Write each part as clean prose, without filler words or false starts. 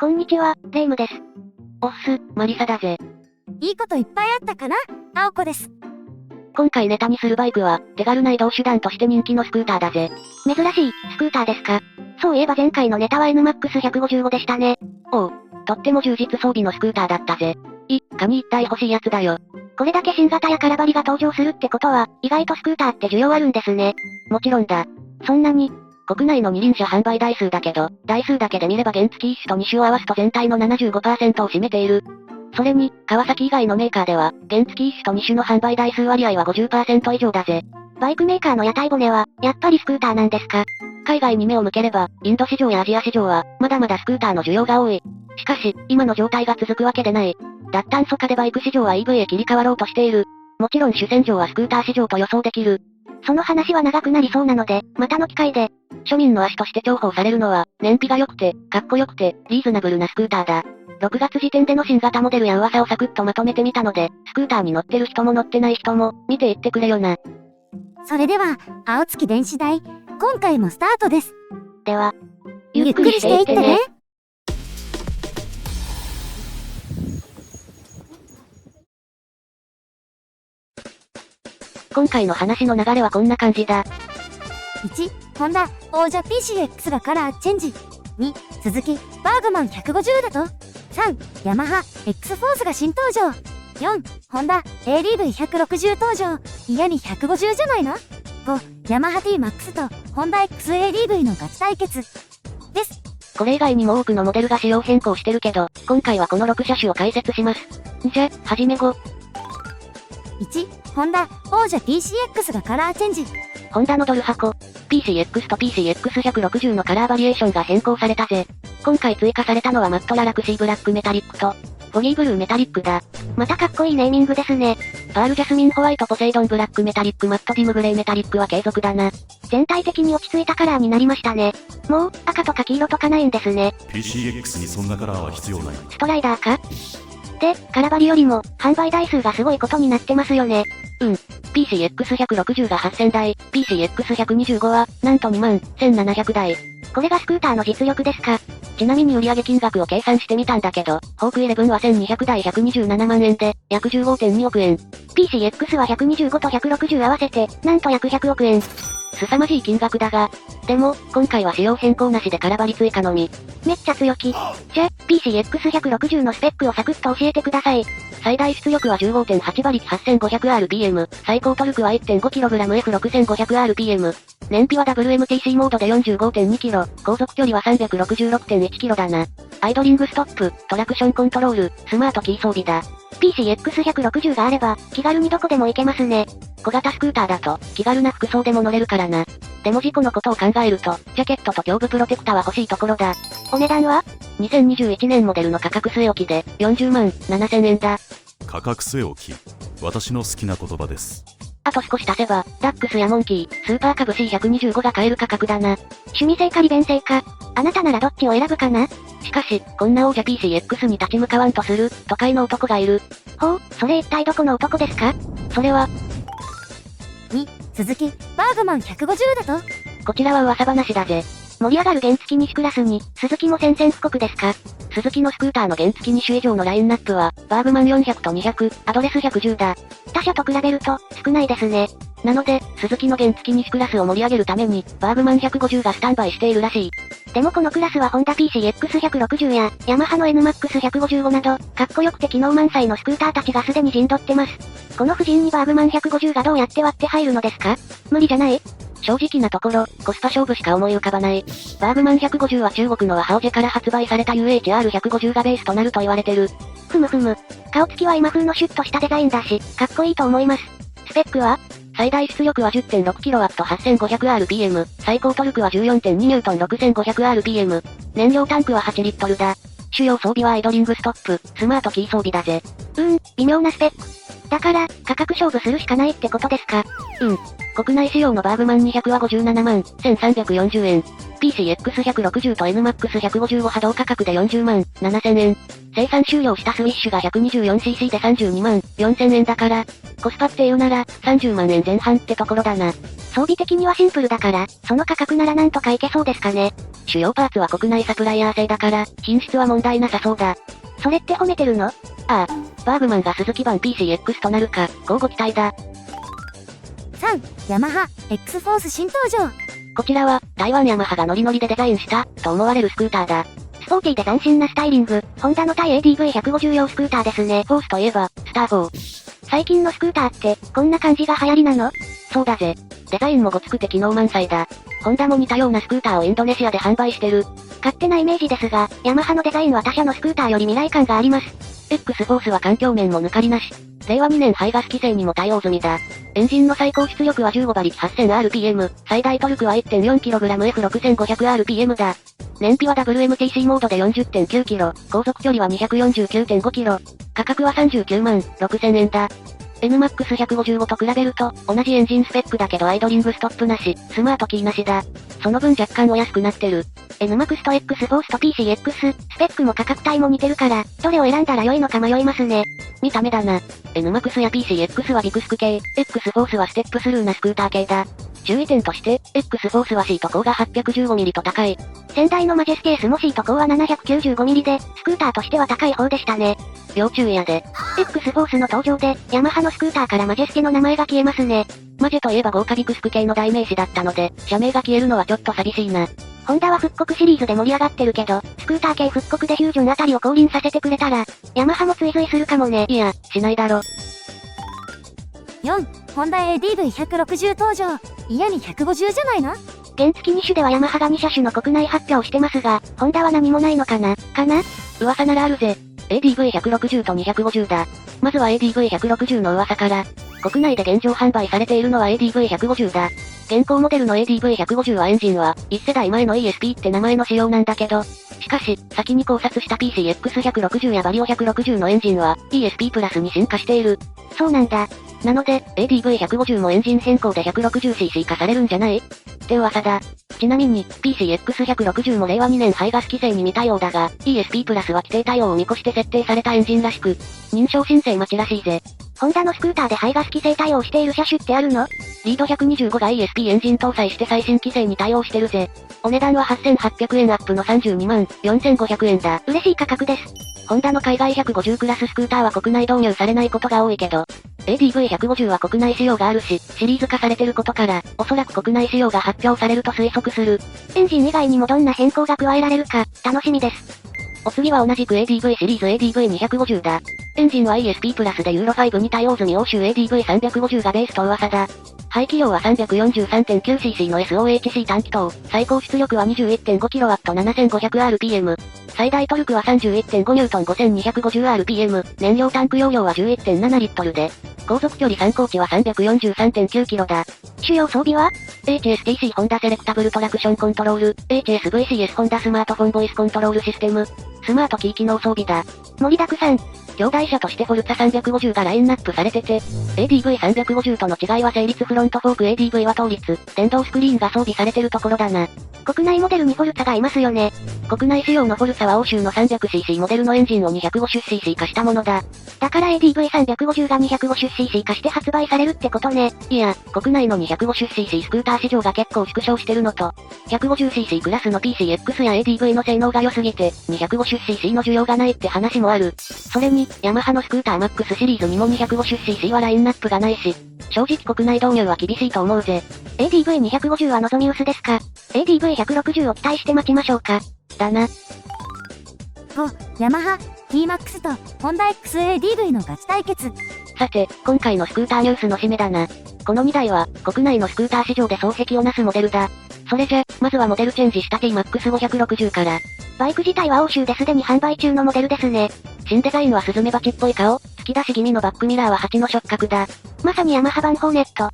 こんにちは、レイムです。おっす、マリサだぜ。いいこといっぱいあったかな？青子です。今回ネタにするバイクは、手軽な移動手段として人気のスクーターだぜ。珍しい、スクーターですか。そういえば前回のネタは NMAX155 でしたね。おう、とっても充実装備のスクーターだったぜ。紙一体欲しいやつだよ。これだけ新型や空張りが登場するってことは、意外とスクーターって需要あるんですね。もちろんだ。そんなに、国内の二輪車販売台数だけど、台数だけで見れば原付一種と二種を合わすと全体の 75% を占めている。それに、川崎以外のメーカーでは、原付一種と二種の販売台数割合は 50% 以上だぜ。バイクメーカーの屋台骨は、やっぱりスクーターなんですか。海外に目を向ければ、インド市場やアジア市場は、まだまだスクーターの需要が多い。しかし、今の状態が続くわけでない。脱炭素化でバイク市場は EV へ切り替わろうとしている。もちろん主戦場はスクーター市場と予想できる。その話は長くなりそうなので、またの機会で。庶民の足として重宝されるのは、燃費が良くて、かっこよくて、リーズナブルなスクーターだ。6月時点での新型モデルや噂をサクッとまとめてみたので、スクーターに乗ってる人も乗ってない人も、見ていってくれよな。それでは、青月電子台、今回もスタートです。では、ゆっくりしていってね。今回の話の流れはこんな感じだ。1、ホンダ、王者 PCX がカラーチェンジ。2、鈴木、バーグマン150だと。3、ヤマハ、X フォースが新登場。4、ホンダ、ADV160 登場。いやに150じゃないの？ 5、ヤマハ T-MAX と、ホンダ XADV のガチ対決。です。これ以外にも多くのモデルが仕様変更してるけど、今回はこの6車種を解説します。じゃ、はじめご。1、ホンダ、王者 PCX がカラーチェンジ。ホンダのドル箱、PCX と PCX160 のカラーバリエーションが変更されたぜ。今回追加されたのはマットララクシーブラックメタリックと、ボギーブルーメタリックだ。またかっこいいネーミングですね。パールジャスミンホワイトポセイドンブラックメタリックマットディムグレーメタリックは継続だな。全体的に落ち着いたカラーになりましたね。もう、赤とか黄色とかないんですね。PCX にそんなカラーは必要ない。ストライダーか？で、カラバリよりも、販売台数がすごいことになってますよね。PCX160 が8000台、PCX125 は、なんと21700台。これがスクーターの実力ですか。ちなみに売上金額を計算してみたんだけど、ホーク11は1200台127万円で、約 15.2 億円。PCX は125と160合わせて、なんと約100億円。凄まじい金額だが、でも、今回は仕様変更なしでカラバリ追加のみ。めっちゃ強気。じゃ、PCX160 のスペックをサクッと教えてください。最大出力は 15.8 馬力 8500rpm、最高トルクは 1.5kgF6500rpm。燃費は WMTC モードで 45.2kg、航続距離は 366.1km だな。アイドリングストップ、トラクションコントロール、スマートキー装備だ。PCX160 があれば、気軽にどこでも行けますね。小型スクーターだと、気軽な服装でも乗れるからな。でも事故のことを考えると、ジャケットと胸部プロテクターは欲しいところだ。お値段は？ 2021年モデルの価格据え置きで、40万7000円だ。価格据え置き。私の好きな言葉です。あと少し足せば、ダックスやモンキー、スーパーカブ C125 が買える価格だな。趣味性か利便性か。あなたならどっちを選ぶかな？しかし、こんな王者 PCX に立ち向かわんとする、都会の男がいる。ほう、それ一体どこの男ですか？それは、2、鈴木、バーグマン150だと。こちらは噂話だぜ。盛り上がる原付2種クラスに、鈴木も宣戦布告ですか？鈴木のスクーターの原付2種以上のラインナップは、バーグマン400と200、アドレス110だ。他社と比べると、少ないですね。なので、鈴木の原付2種クラスを盛り上げるために、バーグマン150がスタンバイしているらしい。でもこのクラスはホンダ PCX160 や、ヤマハの NMAX155 など、かっこよくて機能満載のスクーターたちがすでに陣取ってます。この布陣にバーグマン150がどうやって割って入るのですか？無理じゃない？正直なところ、コスパ勝負しか思い浮かばない。バーグマン150は中国のワハオジェから発売された UHR150 がベースとなると言われてる。ふむふむ。顔つきは今風のシュッとしたデザインだし、かっこいいと思います。スペックは？最大出力は 10.6kW8500rpm、最高トルクは 14.2N6500rpm。燃料タンクは8リットルだ。主要装備はアイドリングストップ、スマートキー装備だぜ。微妙なスペック。だから、価格勝負するしかないってことですか。国内仕様のバーグマン200は57万1340円。PCX160 と NMAX155 波動価格で40万7000円。生産終了したスウィッシュが 124cc で32万4000円だから、コスパっていうなら30万円前半ってところだな。装備的にはシンプルだから、その価格ならなんとかいけそうですかね。主要パーツは国内サプライヤー製だから、品質は問題なさそうだ。それって褒めてるの？ああ、バーグマンが鈴木版 PCX となるか、乞うご期待だ。3、ヤマハ X フォース新登場。こちらは、台湾ヤマハがノリノリでデザインした、と思われるスクーターだ。スポーティーで斬新なスタイリング、ホンダの対 ADV150 用スクーターですね。フォースといえば、スター4。最近のスクーターって、こんな感じが流行りなの？そうだぜ。デザインもごつくて機能満載だ。ホンダも似たようなスクーターをインドネシアで販売してる。勝手なイメージですが、ヤマハのデザインは他社のスクーターより未来感があります。X フォースは環境面も抜かりなし。令和2年排ガス規制にも対応済みだ。エンジンの最高出力は15馬力 8000rpm、最大トルクは 1.4kgF6500rpm だ。燃費は WMTC モードで 40.9kg、航続距離は 249.5km。価格は39万6000円だ。NMAX155 と比べると、同じエンジンスペックだけどアイドリングストップなし、スマートキーなしだ。その分若干お安くなってる。NMAX と X フォースと PCX、スペックも価格帯も似てるから、どれを選んだら良いのか迷いますね。見た目だな。NMAX や PCX はビクスク系、X フォースはステップスルーなスクーター系だ。注意点として、X フォースはシート高が 815mm と高い。先代のマジェステースもシート高は 795mm で、スクーターとしては高い方でしたね。要注意やで。X フォースの登場で、ヤマハのスクーターからマジェステの名前が消えますね。マジェといえば豪華ビクスク系の代名詞だったので、社名が消えるのはちょっと寂しいな。ホンダは復刻シリーズで盛り上がってるけど、スクーター系復刻でフュージョンあたりを降臨させてくれたら、ヤマハも追随するかもね。いや、しないだろ。4、ホンダ ADV160 登場。いやに150じゃないの？原付2種ではヤマハが2車種の国内発表してますが、ホンダは何もないのかな？噂ならあるぜ。ADV160 と250だ。まずは ADV160 の噂から。国内で現状販売されているのは ADV150 だ。現行モデルの ADV150 はエンジンは、1世代前の ESP って名前の仕様なんだけど、しかし、先に考察した PCX160 やバリオ160のエンジンは、ESP プラスに進化している。そうなんだ。なので、ADV150 もエンジン変更で 160cc 化されるんじゃないって噂だ。ちなみに、PCX160 も令和2年排ガス規制に似たようだが、ESP プラスは規定対応を見越して設定されたエンジンらしく、認証申請待ちらしいぜ。ホンダのスクーターで排ガス規制対応している車種ってあるの？リード125が ESP エンジン搭載して最新規制に対応してるぜ。お値段は8800円アップの32万4500円だ。嬉しい価格です。ホンダの海外150クラススクーターは国内導入されないことが多いけど、ADV150 は国内仕様があるし、シリーズ化されてることから、おそらく国内仕様が発表されると推測する。エンジン以外にもどんな変更が加えられるか、楽しみです。お次は同じく ADV シリーズ ADV250 だ。エンジンは ESP プラスでユーロ5に対応済み欧州 ADV350 がベースと噂だ。排気量は 343.9cc の SOHC 単気筒。最高出力は 21.5kW7500rpm。最大トルクは 31.5N5250rpm。燃料タンク容量は 11.7 リットルで。航続距離参考値は 343.9km だ。主要装備は？ HSTC ホンダセレクタブルトラクションコントロール。HSVCS ホンダスマートフォンボイスコントロールシステム。スマートキー機能装備だ。盛りだくさん。兄弟車としてフォルツァ350がラインナップされてて、ADV350 との違いは整列フロントフォーク ADV は倒立、電動スクリーンが装備されてるところだな。国内モデルにフォルツァがいますよね。国内仕様のフォルツァは欧州の 300cc モデルのエンジンを 250cc 化したものだ。だから ADV350 が 250cc 化して発売されるってことね。いや、国内の 250cc スクーター市場が結構縮小してるのと、150cc クラスの PCX や ADV の性能が良すぎて、250cc の需要がないって話もある。それに、ヤマハのスクーター MAX シリーズにも 250cc はラインナップがないし、正直国内導入は厳しいと思うぜ。ADV250 は望み薄ですか？ ADV160 を期待して待ちましょうか。だな。5、ヤマハ T-MAX とホンダ XADV のガチ対決。さて、今回のスクーターニュースの締めだな。この2台は、国内のスクーター市場で双璧をなすモデルだ。それじゃ、まずはモデルチェンジした T-MAX560 から。バイク自体は欧州ですでに販売中のモデルですね。新デザインはスズメバチっぽい顔、突き出し気味のバックミラーは8の触覚だ。まさにヤマハ版ホーネット。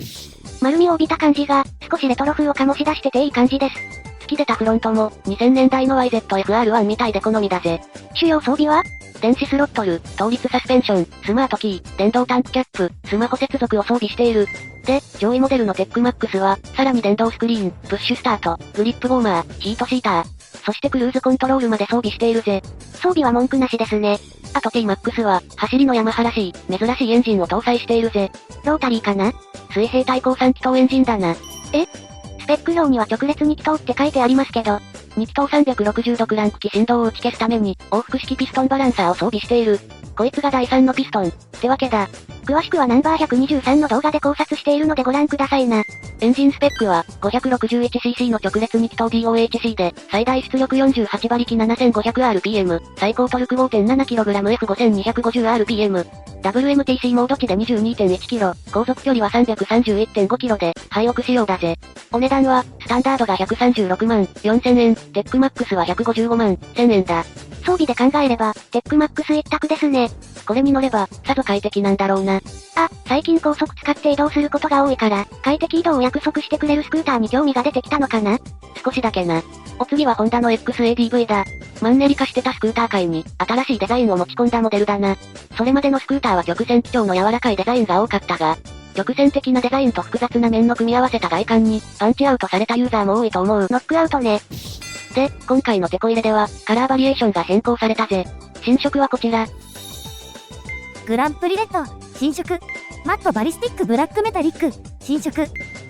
丸みを帯びた感じが、少しレトロ風を醸し出してていい感じです。突き出たフロントも、2000年代の YZF-R1 みたいで好みだぜ。主要装備は？電子スロットル、倒立サスペンション、スマートキー、電動タンクキャップ、スマホ接続を装備している。で、上位モデルのテックマックスは、さらに電動スクリーン、プッシュスタート、グリップウォーマー、ヒートシーター、そしてクルーズコントロールまで装備しているぜ。装備は文句なしですね。あと T-MAX は、走りのヤマハらしい、珍しいエンジンを搭載しているぜ。ロータリーかな？水平対向3気筒エンジンだな。スペック表には直列2気筒って書いてありますけど、2気筒360度クランク機振動を打ち消すために、往復式ピストンバランサーを装備している。こいつが第3のピストン。ってわけだ。詳しくはナンバー123の動画で考察しているのでご覧くださいな。エンジンスペックは、561cc の直列2気筒 DOHC で、最大出力48馬力 7500rpm、最高トルク 5.7kgF5250rpm。WMTC モード値で 22.1kg、航続距離は 331.5km で、ハイオク仕様だぜ。お値段は、スタンダードが136万4000円、テックマックスは155万1000円だ。装備で考えれば、テックマックス一択ですね。これに乗れば、さぞ快適なんだろうな。あ、最近高速使って移動することが多いから、快適移動を約束してくれるスクーターに興味が出てきたのかな？少しだけな。お次はホンダの XADV だ。マンネリ化してたスクーター界に、新しいデザインを持ち込んだモデルだな。それまでのスクーターは直線基調の柔らかいデザインが多かったが、直線的なデザインと複雑な面の組み合わせた外観に、パンチアウトされたユーザーも多いと思う。ノックアウトね。で、今回のテコ入れでは、カラーバリエーションが変更されたぜ。新色はこちら。グランプリレッド、新色。マットバリスティックブラックメタリック、新色。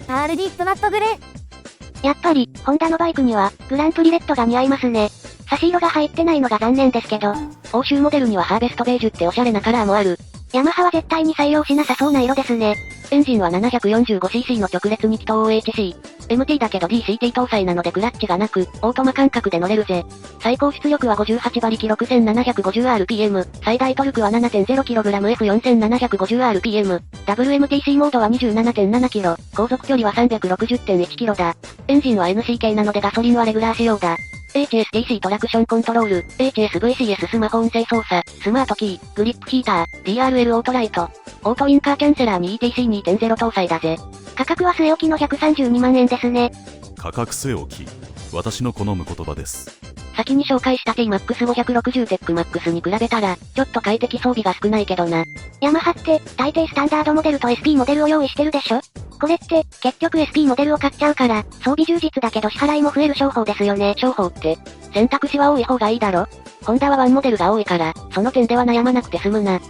パールディップマットグレー。やっぱり、ホンダのバイクには、グランプリレッドが似合いますね。差し色が入ってないのが残念ですけど。欧州モデルにはハーベストベージュっておしゃれなカラーもある。ヤマハは絶対に採用しなさそうな色ですね。エンジンは 745cc の直列2気筒 OHC。MT だけど DCT 搭載なのでクラッチがなく、オートマ感覚で乗れるぜ。最高出力は58馬力 6750rpm。最大トルクは 7.0kgF4750rpm。WMTC モードは 27.7kg。航続距離は 360.1km だ。エンジンは NC 系なのでガソリンはレギュラー仕様だ。HSTC トラクションコントロール、HSVCS スマホ音声操作、スマートキー、グリップヒーター、DRL オートライト、オートインカーキャンセラーに ETC2.0 搭載だぜ。価格は据え置きの132万円ですね。価格据え置き、私の好む言葉です。先に紹介した T-MAX560 テックマックスに比べたら、ちょっと快適装備が少ないけどな。ヤマハって、大抵スタンダードモデルと SP モデルを用意してるでしょ？これって、結局 SP モデルを買っちゃうから、装備充実だけど支払いも増える商法ですよね。商法って、選択肢は多い方がいいだろ？ホンダはワンモデルが多いから、その点では悩まなくて済むな。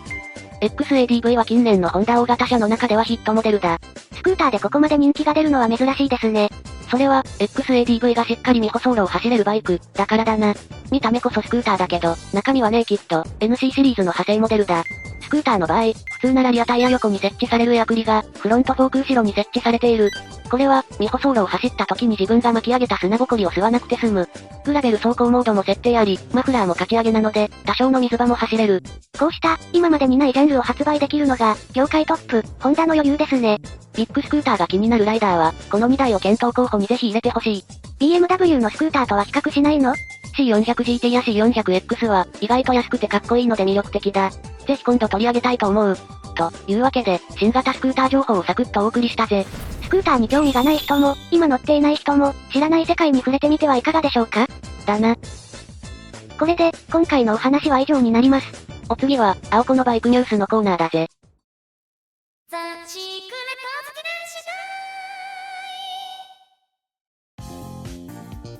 XADV は近年のホンダ大型車の中ではヒットモデルだ。スクーターでここまで人気が出るのは珍しいですね。それは、XADV がしっかり未舗装路を走れるバイク、だからだな。見た目こそスクーターだけど、中身はネイキッド、NC シリーズの派生モデルだ。スクーターの場合、普通ならリアタイヤ横に設置されるエアプリが、フロントフォーク後ろに設置されている。これは、未舗装路を走った時に自分が巻き上げた砂ぼこりを吸わなくて済む。グラベル走行モードも設定あり、マフラーもかち上げなので、多少の水場も走れる。こうした、今までにないジャンルを発売できるのが、業界トップ、ホンダの余裕ですね。ビッグスクーターが気になるライダーは、この2台を検討候補にぜひ入れてほしい。BMW のスクーターとは比較しないの？ C400GT や C400X は、意外と安くてかっこいいので魅力的だ。ぜひ今度取り上げたいと思う。というわけで、新型スクーター情報をサクッとお送りしたぜ。スクーターに興味がない人も、今乗っていない人も、知らない世界に触れてみてはいかがでしょうか？だな。これで、今回のお話は以上になります。お次は、青子のバイクニュースのコーナーだぜ。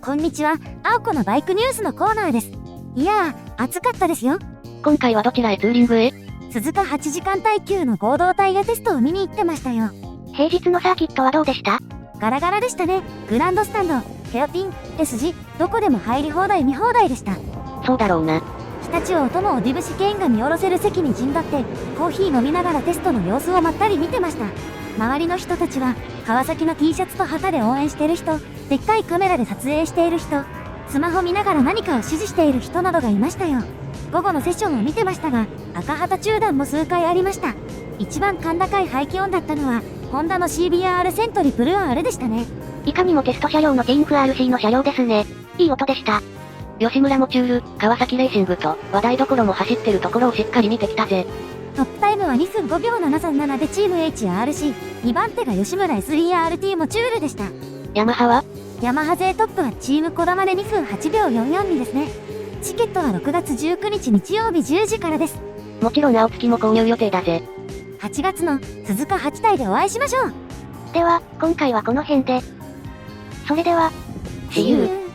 こんにちは、青子のバイクニュースのコーナーです。いやー、暑かったですよ。今回はどちらへツーリングへ？鈴鹿8時間耐久の合同タイヤテストを見に行ってましたよ。平日のサーキットはどうでした？ガラガラでしたね。グランドスタンド、ヘアピン、S 字、どこでも入り放題見放題でした。そうだろうな。常陸大友をディブシケインが見下ろせる席に陣取って、コーヒー飲みながらテストの様子をまったり見てました。周りの人たちは、川崎の T シャツと旗で応援してる人、でっかいカメラで撮影している人、スマホ見ながら何かを指示している人などがいましたよ。午後のセッションを見てましたが、赤旗中断も数回ありました。一番甲高い排気音だったのは、ホンダの CBR セントリプル R でしたね。いかにもテスト車両のティーンフ RC の車両ですね。いい音でした。吉村モチュール、川崎レーシングと、話題どころも走ってるところをしっかり見てきたぜ。トップタイムは2分5秒737でチーム HRC、2番手が吉村 SERT モチュールでした。ヤマハは？ヤマハ勢トップはチームこだまで2分8秒442ですね。チケットは6月19日日曜日10時からです。もちろん青月も購入予定だぜ。8月の鈴鹿8体でお会いしましょう。では、今回はこの辺で。それでは、See you.